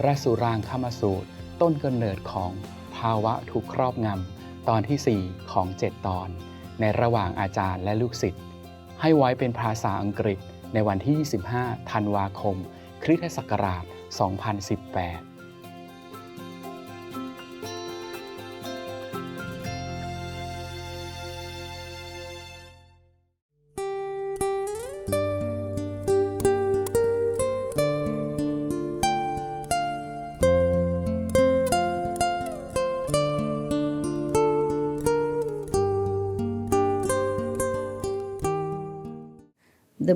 พระสุรางคสูตรต้นกำเนิดของภาวะถูกครอบงำตอนที่ 4 ของ 7 ตอนในระหว่างอาจารย์และลูกศิษย์ให้ไว้เป็นภาษาอังกฤษในวันที่ 25 ธันวาคม คริสตศักราช 2018The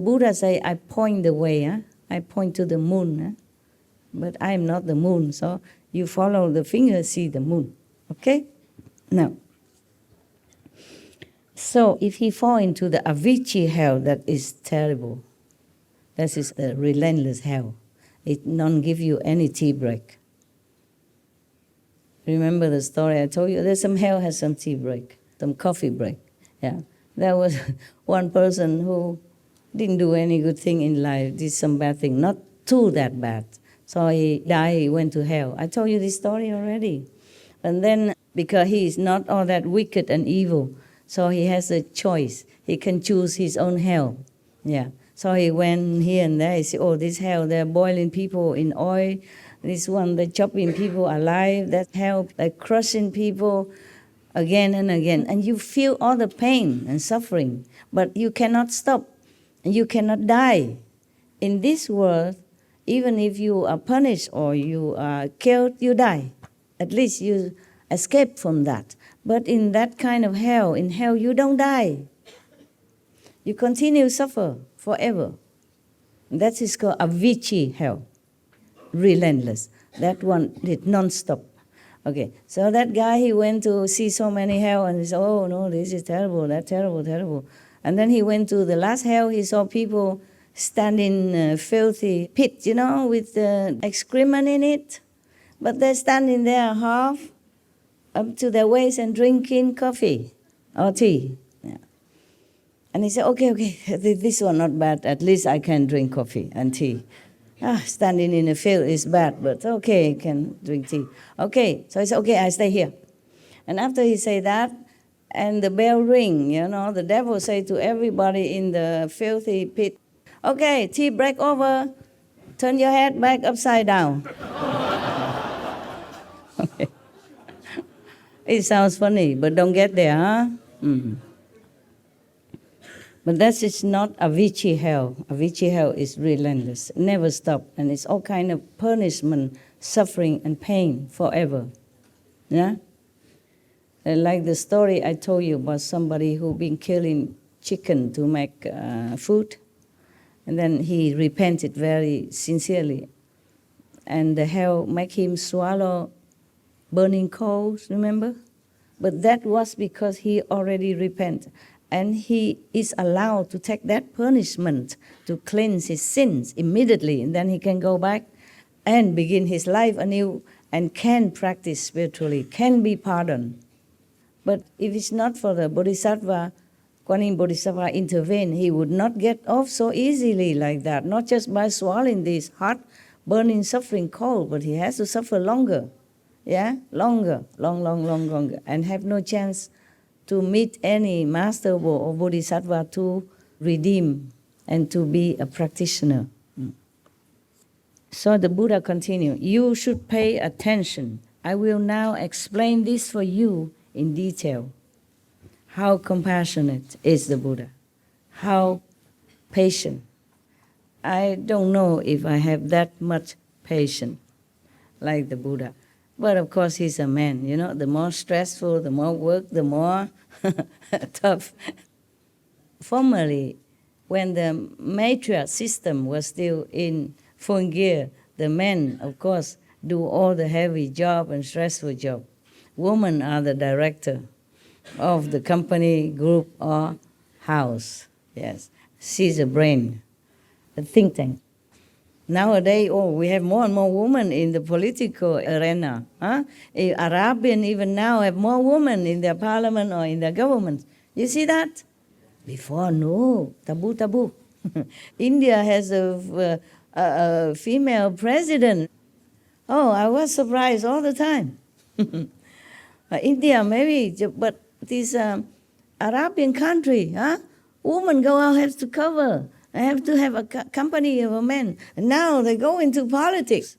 Buddha say, I point the way, huh? I point to the moon, huh? But I am not the moon, so you follow the finger, see the moon, okay? Now, so if he fall into the Avicii hell, that is terrible. That is the relentless hell. It don't give you any tea break. Remember the story I told you? There's some hell has some tea break, some coffee break. Yeah, there was one person who didn't do any good thing in life, did some bad thing, not too that bad. So he died, he went to hell. I told you this story already. And then, because he is not all that wicked and evil, so he has a choice. He can choose his own hell. Yeah. So he went here and there. He said, oh, this hell, they're boiling people in oil. This one, they're chopping people alive. That hell, they're crushing people again and again. And you feel all the pain and suffering, but you cannot stop. And you cannot die. In this world, even if you are punished or you are killed, you die. At least you escape from that. But in that kind of hell, in hell you don't die. You continue to suffer forever. That is called Avicii hell, relentless. That one did non-stop. Okay, so that guy, he went to see so many hell and he said, oh no, this is terrible, that's terrible, terrible. And then he went to the last hell, he saw people standing in filthy pit, with excrement in it. But they're standing there half up to their waist and drinking coffee or tea. Yeah. And he said, okay, this one not bad. At least I can drink coffee and tea. Standing in a field is bad, but okay, I can drink tea. Okay, so he said, okay, I stay here. And after he said that, and the bell ring, the devil say to everybody in the filthy pit, okay, tea break over, turn your head back upside down. Okay. It sounds funny, but don't get there, huh? Mm-hmm. But that is not Avicii hell. Avicii hell is relentless, never stop, and it's all kind of punishment, suffering, and pain forever. Yeah? Like the story I told you about somebody who been killing chicken to make food, and then he repented very sincerely, and the hell make him swallow burning coals, remember? But that was because he already repented, and he is allowed to take that punishment to cleanse his sins immediately, and then he can go back and begin his life anew and can practice spiritually, can be pardoned. But if it's not for the Bodhisattva, Kuan Yin Bodhisattva intervene, he would not get off so easily like that, not just by swallowing this hot, burning, suffering cold, but he has to suffer longer, longer, longer, and have no chance to meet any master or Bodhisattva to redeem and to be a practitioner. So the Buddha continued, you should pay attention. I will now explain this for you in detail. How compassionate is the Buddha? How patient? I don't know if I have that much patience like the Buddha. But of course he's a man, the more stressful, the more work, the more tough. Formerly, when the matriarch system was still in full gear, the men, of course, do all the heavy job and stressful job. Women are the director of the company, group, or house. Yes, she's a brain, a think tank. Nowadays, we have more and more women in the political arena. Arabian even now have more women in their parliament or in their government. You see that? Before, no, taboo. India has a female president. Oh, I was surprised all the time. India, maybe, but this Arabian country, huh? Women go out, have to cover. I have to have a company of a man. And now they go into politics,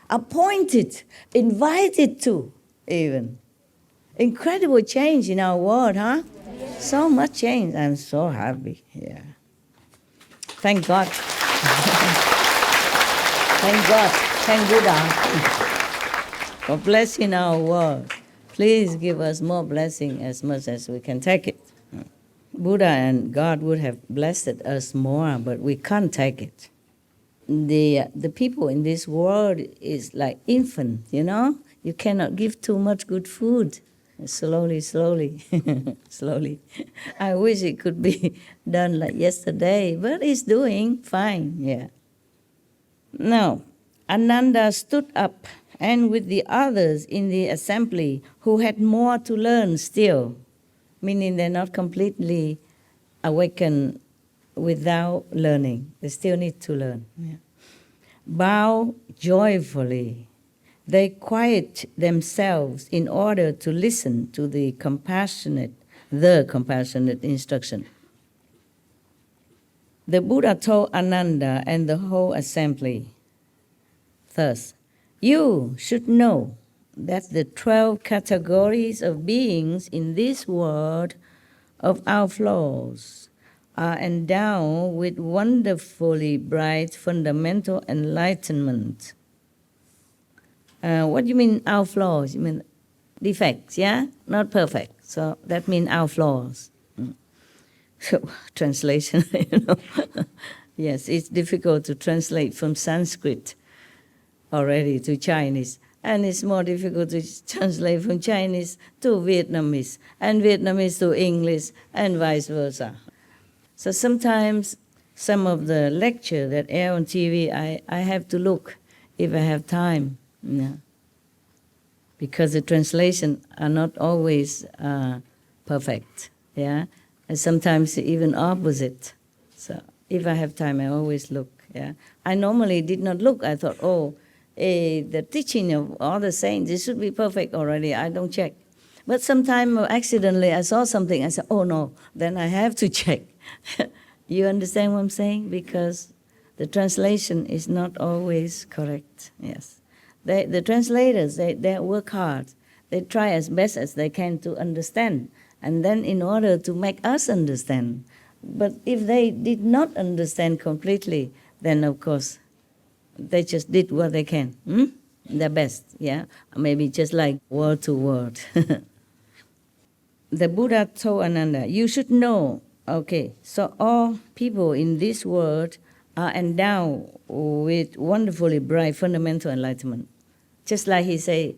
appointed, invited to, even. Incredible change in our world, huh? So much change. I'm so happy. Yeah. Thank God. Thank God. Thank Buddha for blessing our world. Please give us more blessing as much as we can take it. Buddha and God would have blessed us more, but we can't take it. The people in this world is like infant, you know? You cannot give too much good food. Slowly, slowly, slowly. I wish it could be done like yesterday, but it's doing fine, yeah. Now, Ananda stood up and with the others in the assembly who had more to learn still, meaning they're not completely awakened without learning. They still need to learn. Yeah. Bow joyfully. They quiet themselves in order to listen to the compassionate instruction. The Buddha told Ananda and the whole assembly, thus, you should know that the 12 categories of beings in this world of our flaws are endowed with wonderfully bright fundamental enlightenment. What do you mean our flaws? You mean defects, yeah? Not perfect. So that means our flaws. So, translation, you know. Yes, it's difficult to translate from Sanskrit already to Chinese. And it's more difficult to translate from Chinese to Vietnamese, and Vietnamese to English, and vice versa. So sometimes some of the lecture that air on TV, I have to look if I have time. Yeah. Because the translation are not always perfect. Yeah. And sometimes even opposite. So if I have time, I always look. Yeah, I normally did not look. I thought, the teaching of all the saints, it should be perfect already. I don't check. But sometime accidentally I saw something. I said, oh no, then I have to check. You understand what I'm saying? Because the translation is not always correct. Yes, the translators they work hard. They try as best as they can to understand. And then in order to make us understand. But if they did not understand completely, then of course they just did what they can, their best, yeah? Maybe just like word to word. The Buddha told Ananda, you should know, okay, so all people in this world are endowed with wonderfully bright fundamental enlightenment. Just like he said,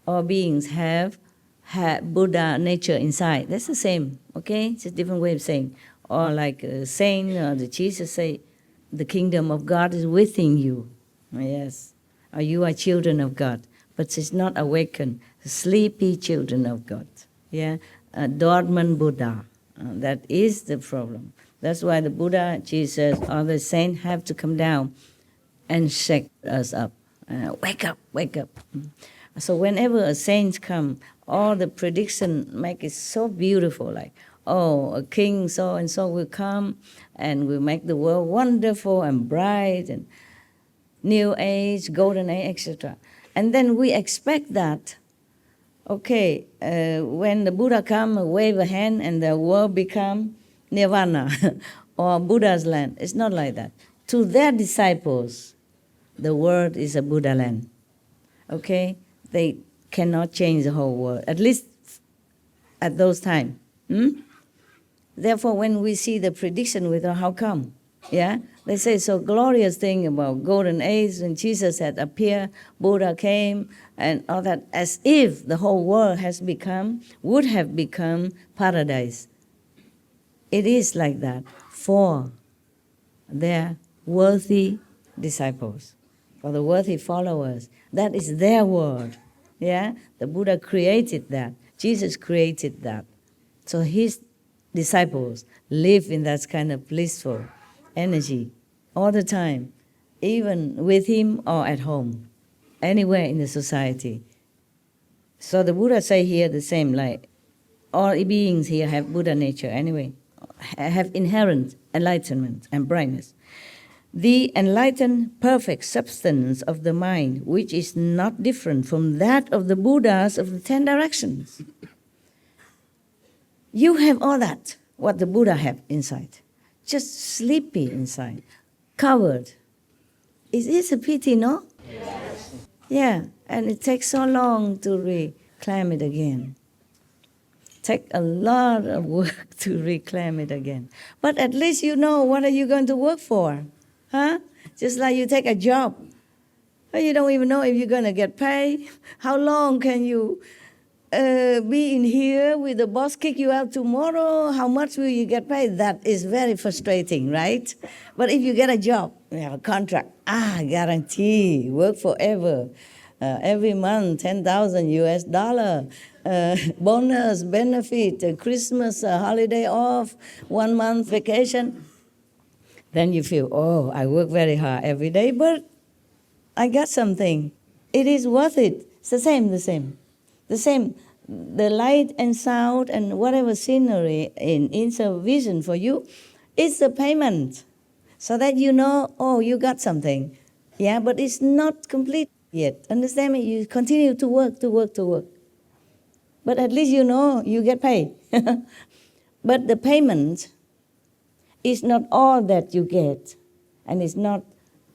all beings have Buddha nature inside. That's the same, okay? It's a different way of saying. Or like a saint or the Jesus say, the kingdom of God is within you. Yes. Or you are children of God. But it's not awakened, sleepy children of God. Yeah. Dormant Buddha. That is the problem. That's why the Buddha, Jesus, or the saint have to come down and shake us up. Wake up, wake up. So whenever a saint come, all the prediction make it so beautiful, like, oh, a king so-and-so will come and will make the world wonderful and bright and new age, golden age, etc. And then we expect that, okay, when the Buddha come, wave a hand and the world become nirvana or Buddha's land. It's not like that. To their disciples, the world is a Buddha land. Okay? They cannot change the whole world, at least at those times. Therefore, when we see the prediction with how come? Yeah? They say so glorious thing about golden age when Jesus had appeared, Buddha came, and all that, as if the whole world would have become paradise. It is like that for their worthy disciples, for the worthy followers. That is their world. Yeah? The Buddha created that. Jesus created that. So his disciples live in that kind of blissful energy all the time, even with him or at home. anywhere in the society. So the Buddha say here the same, like all beings here have Buddha nature anyway, have inherent enlightenment and brightness. The enlightened perfect substance of the mind, which is not different from that of the Buddhas of the 10 directions. You have all that, what the Buddha have inside. Just sleepy inside, covered. It is a pity, no? Yes. Yeah, and it takes so long to reclaim it again. Take a lot of work to reclaim it again. But at least you know what are you going to work for. Huh? Just like you take a job. But you don't even know if you're going to get paid. How long can you be in here with the boss kick you out tomorrow? How much will you get paid? That is very frustrating, right? But if you get a job, you have a contract, guarantee, work forever. Every month, 10,000 US dollar, bonus, benefit, Christmas, holiday off, 1 month vacation. Then you feel, oh, I work very hard every day, but I got something. It is worth it. It's the same. The light and sound and whatever scenery in a vision for you, it's a payment. So that you know, oh, you got something. Yeah, but it's not complete yet. Understand me? You continue to work. But at least you know you get paid. But the payment is not all that you get, and it's not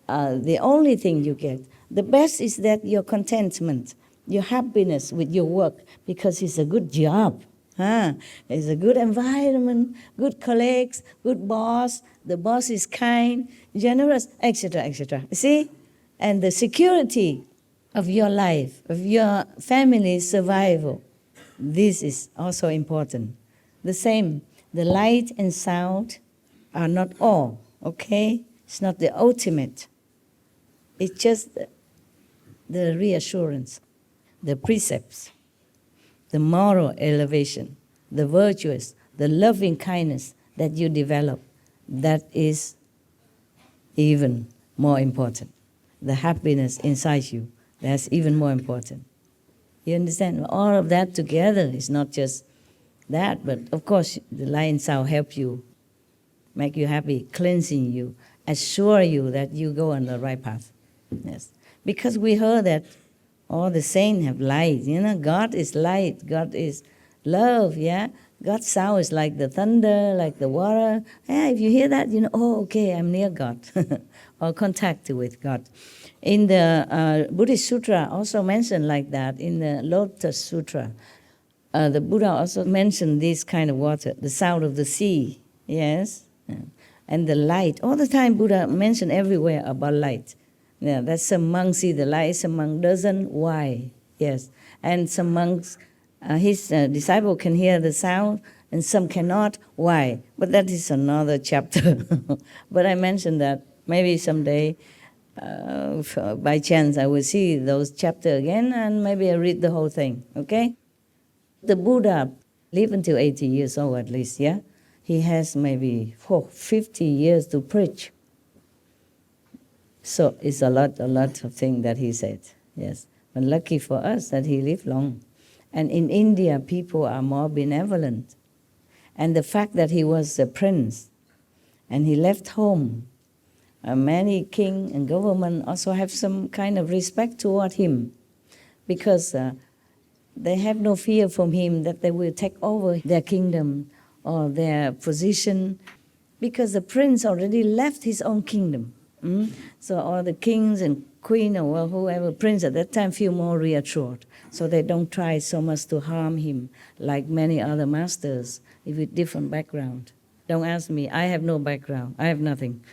the only thing you get. The best is that your contentment, your happiness with your work, because it's a good job. It's a good environment, good colleagues, good boss, the boss is kind, generous, etc., etc. See? And the security of your life, of your family's survival, this is also important. The same, the light and sound are not all, okay? It's not the ultimate. It's just the reassurance, the precepts, the moral elevation, the virtuous, the loving kindness that you develop. That is even more important. The happiness inside you, that's even more important. You understand? All of that together is not just that, but of course the light and sound help you, make you happy, cleansing you, assure you that you go on the right path. Yes. Because we heard that all the saints have light. You know, God is light, God is love, yeah? God's sound is like the thunder, like the water. Yeah, if you hear that, you know, oh, okay, I'm near God, or contact with God. In the Buddhist Sutra also mentioned like that, in the Lotus Sutra, the Buddha also mentioned this kind of water, the sound of the sea, yes? Yeah. And the light. All the time Buddha mentioned everywhere about light. Yeah, that some monks see the light, some monk doesn't. Why? Yes. And some monks, his disciple can hear the sound, and some cannot. Why? But that is another chapter. But I mentioned that maybe someday, by chance, I will see those chapters again, and maybe I read the whole thing, okay? The Buddha lived until 80 years old at least, yeah? He has maybe 50 years to preach. So it's a lot of things that he said, yes. But lucky for us that he lived long. And in India, people are more benevolent. And the fact that he was a prince and he left home, many king and government also have some kind of respect toward him, because they have no fear from him that they will take over their kingdom or their position, because the prince already left his own kingdom. So all the kings and queen or whoever prince at that time feel more reassured. So they don't try so much to harm him like many other masters with different background. Don't ask me, I have no background, I have nothing.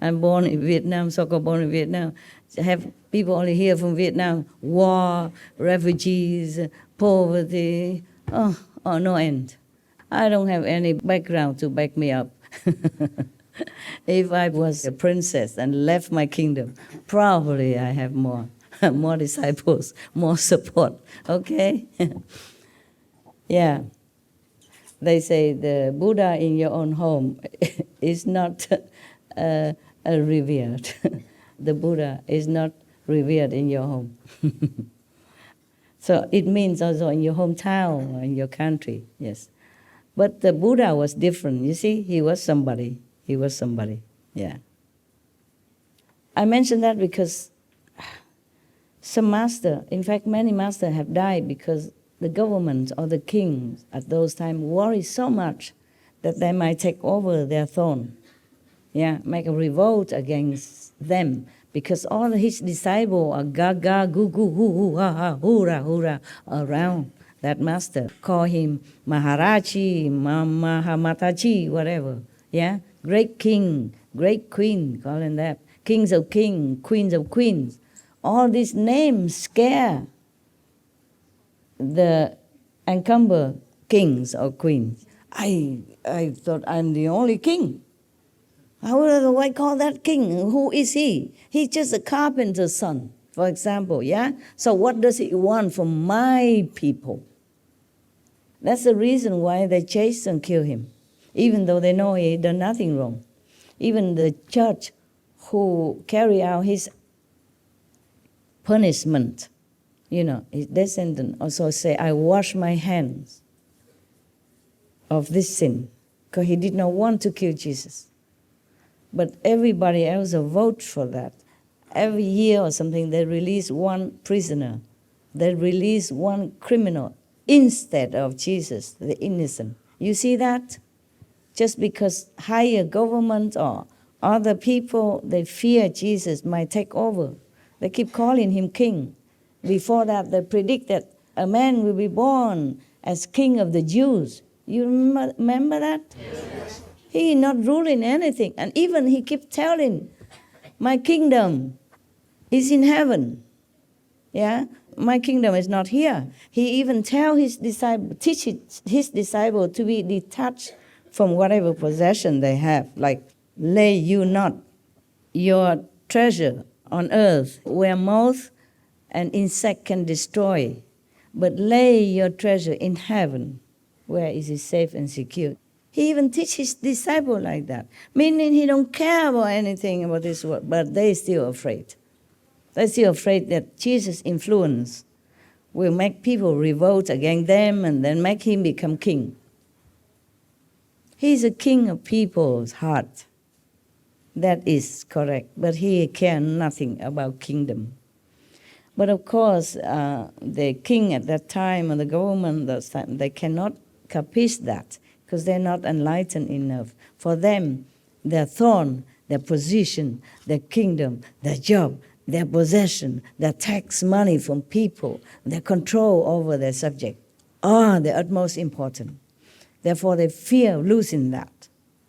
I'm born in Vietnam, so-called born in Vietnam. I have people only here from Vietnam, war, refugees, poverty, no end. I don't have any background to back me up. If I was a princess and left my kingdom, probably I have more disciples, more support, okay? Yeah. They say the Buddha in your own home is not revered. The Buddha is not revered in your home. So it means also in your hometown or in your country, yes. But the Buddha was different. You see, he was somebody. He was somebody, yeah. I mention that because some master, in fact, many masters have died because the government or the kings at those times worried so much that they might take over their throne, yeah, make a revolt against them, because all his disciples are gaga, goo, goo, hoo, hoo, ha, ha, hoorah, hoorah, around that master. Call him Maharaji, Mahamataji, whatever, yeah? Great king, great queen, call him that. Kings of kings, queens of queens. All these names scare the encumber kings or queens. I thought I'm the only king. How do I call that king? Who is he? He's just a carpenter's son, for example, yeah? So what does he want from my people? That's the reason why they chase and kill him, even though they know he done nothing wrong. Even the judge who carry out his punishment, you know, his descendant also say, I wash my hands of this sin, because he did not want to kill Jesus. But everybody else vote for that. Every year or something, they release one prisoner. They release one criminal instead of Jesus, the innocent. You see that? Just because higher government or other people, they fear Jesus might take over. They keep calling him king. Before that, they predict that a man will be born as king of the Jews. You remember that? Yes. He is not ruling anything. And even he keeps telling, my kingdom is in heaven. Yeah? My kingdom is not here. He even tell his disciple, teach his disciple to be detached from whatever possession they have. Like, lay you not your treasure on earth, where moth and insect can destroy, but lay your treasure in heaven, where it is safe and secure. He even teach his disciple like that, meaning he don't care about anything about this world, but they still afraid. They're still afraid that Jesus' influence will make people revolt against them and then make him become king. He's a king of people's heart. That is correct, but he cares nothing about kingdom. But of course, the king at that time and the government at that time, they cannot capiche that because they're not enlightened enough. For them, their throne, their position, their kingdom, their job, their possession, their tax money from people, their control over their subject are the utmost important. Therefore, they fear losing that.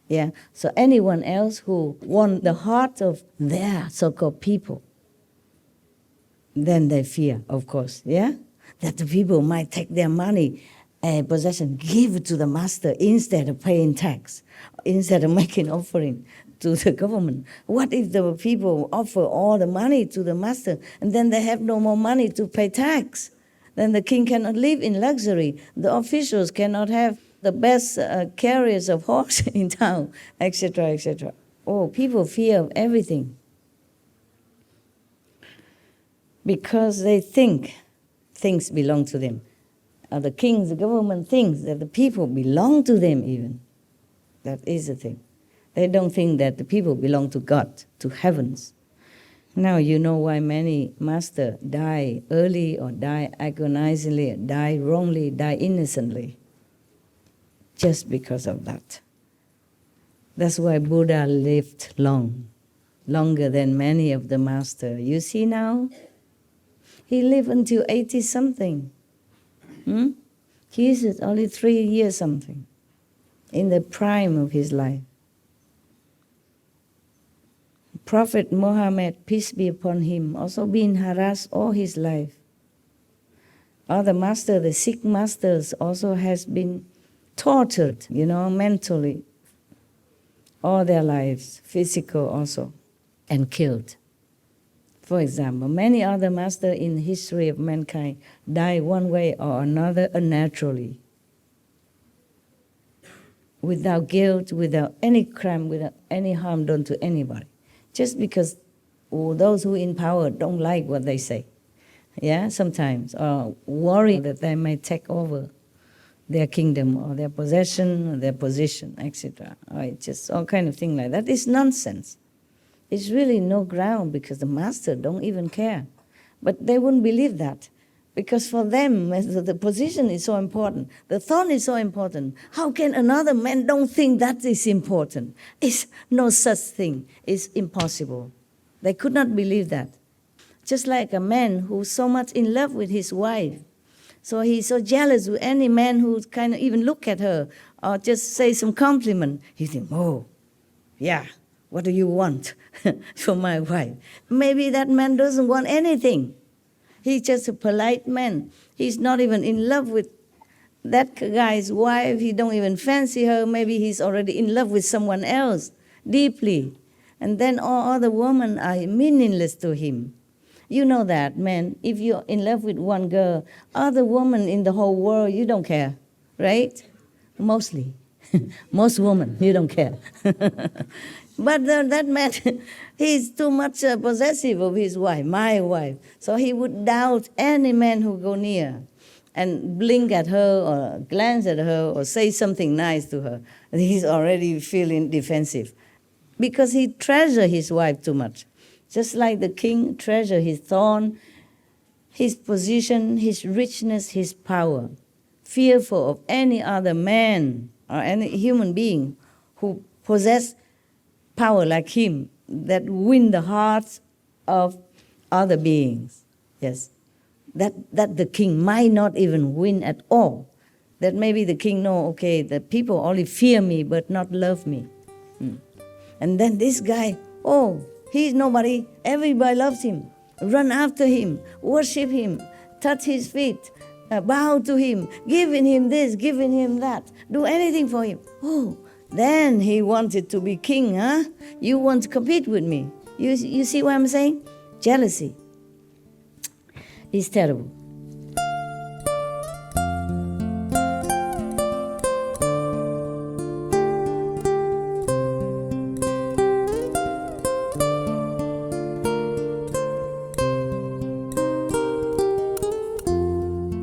Yeah. So anyone else who won the heart of their so-called people, then they fear, of course, yeah, that the people might take their money and possession, give it to the master instead of paying tax, instead of making offering to the government. What if the people offer all the money to the master and then they have no more money to pay tax? Then the king cannot live in luxury. The officials cannot have the best carriers of horse in town, etc., etc. Oh, people fear of everything because they think things belong to them. The kings, the government thinks that the people belong to them even. That is the thing. They don't think that the people belong to God, to heavens. Now you know why many masters die early or die agonizingly, die wrongly, die innocently. Just because of that. That's why Buddha lived long, longer than many of the masters. You see now? He lived until 80-something. Jesus only 3 years something, in the prime of his life. Prophet Muhammad, peace be upon him, also been harassed all his life. Other masters, the Sikh masters, also has been tortured, mentally, all their lives, physical also, and killed. For example, many other masters in the history of mankind died one way or another unnaturally, without guilt, without any crime, without any harm done to anybody, just because or those who in power don't like what they say. Yeah, sometimes, or worry that they may take over their kingdom or their possession or their position, etc. Or it's just all kind of thing like that. It's nonsense. It's really no ground because the master don't even care. But they wouldn't believe that because for them, the position is so important. The throne is so important. How can another man don't think that is important? It's no such thing. It's impossible. They could not believe that. Just like a man who's so much in love with his wife. So he's so jealous with any man who kind of even look at her or just say some compliment. He think, oh, yeah, what do you want from my wife? Maybe that man doesn't want anything. He's just a polite man. He's not even in love with that guy's wife. He don't even fancy her. Maybe he's already in love with someone else deeply. And then all other women are meaningless to him. You know that, man. If you're in love with one girl, other women in the whole world, you don't care, right? Mostly. Most women, you don't care. But that man, he's too much possessive of his wife, my wife. So he would doubt any man who go near and blink at her or glance at her or say something nice to her. He's already feeling defensive because he treasures his wife too much. Just like the king treasures his throne, his position, his richness, his power, fearful of any other man or any human being who possess power like him that win the hearts of other beings. Yes, that the king might not even win at all. That maybe the king know, okay, the people only fear me but not love me. And then this guy, oh, he's nobody. Everybody loves him. Run after him, worship him, touch his feet, bow to him, giving him this, giving him that, do anything for him. Oh, then he wanted to be king, huh? You want to compete with me. You see what I'm saying? Jealousy is terrible.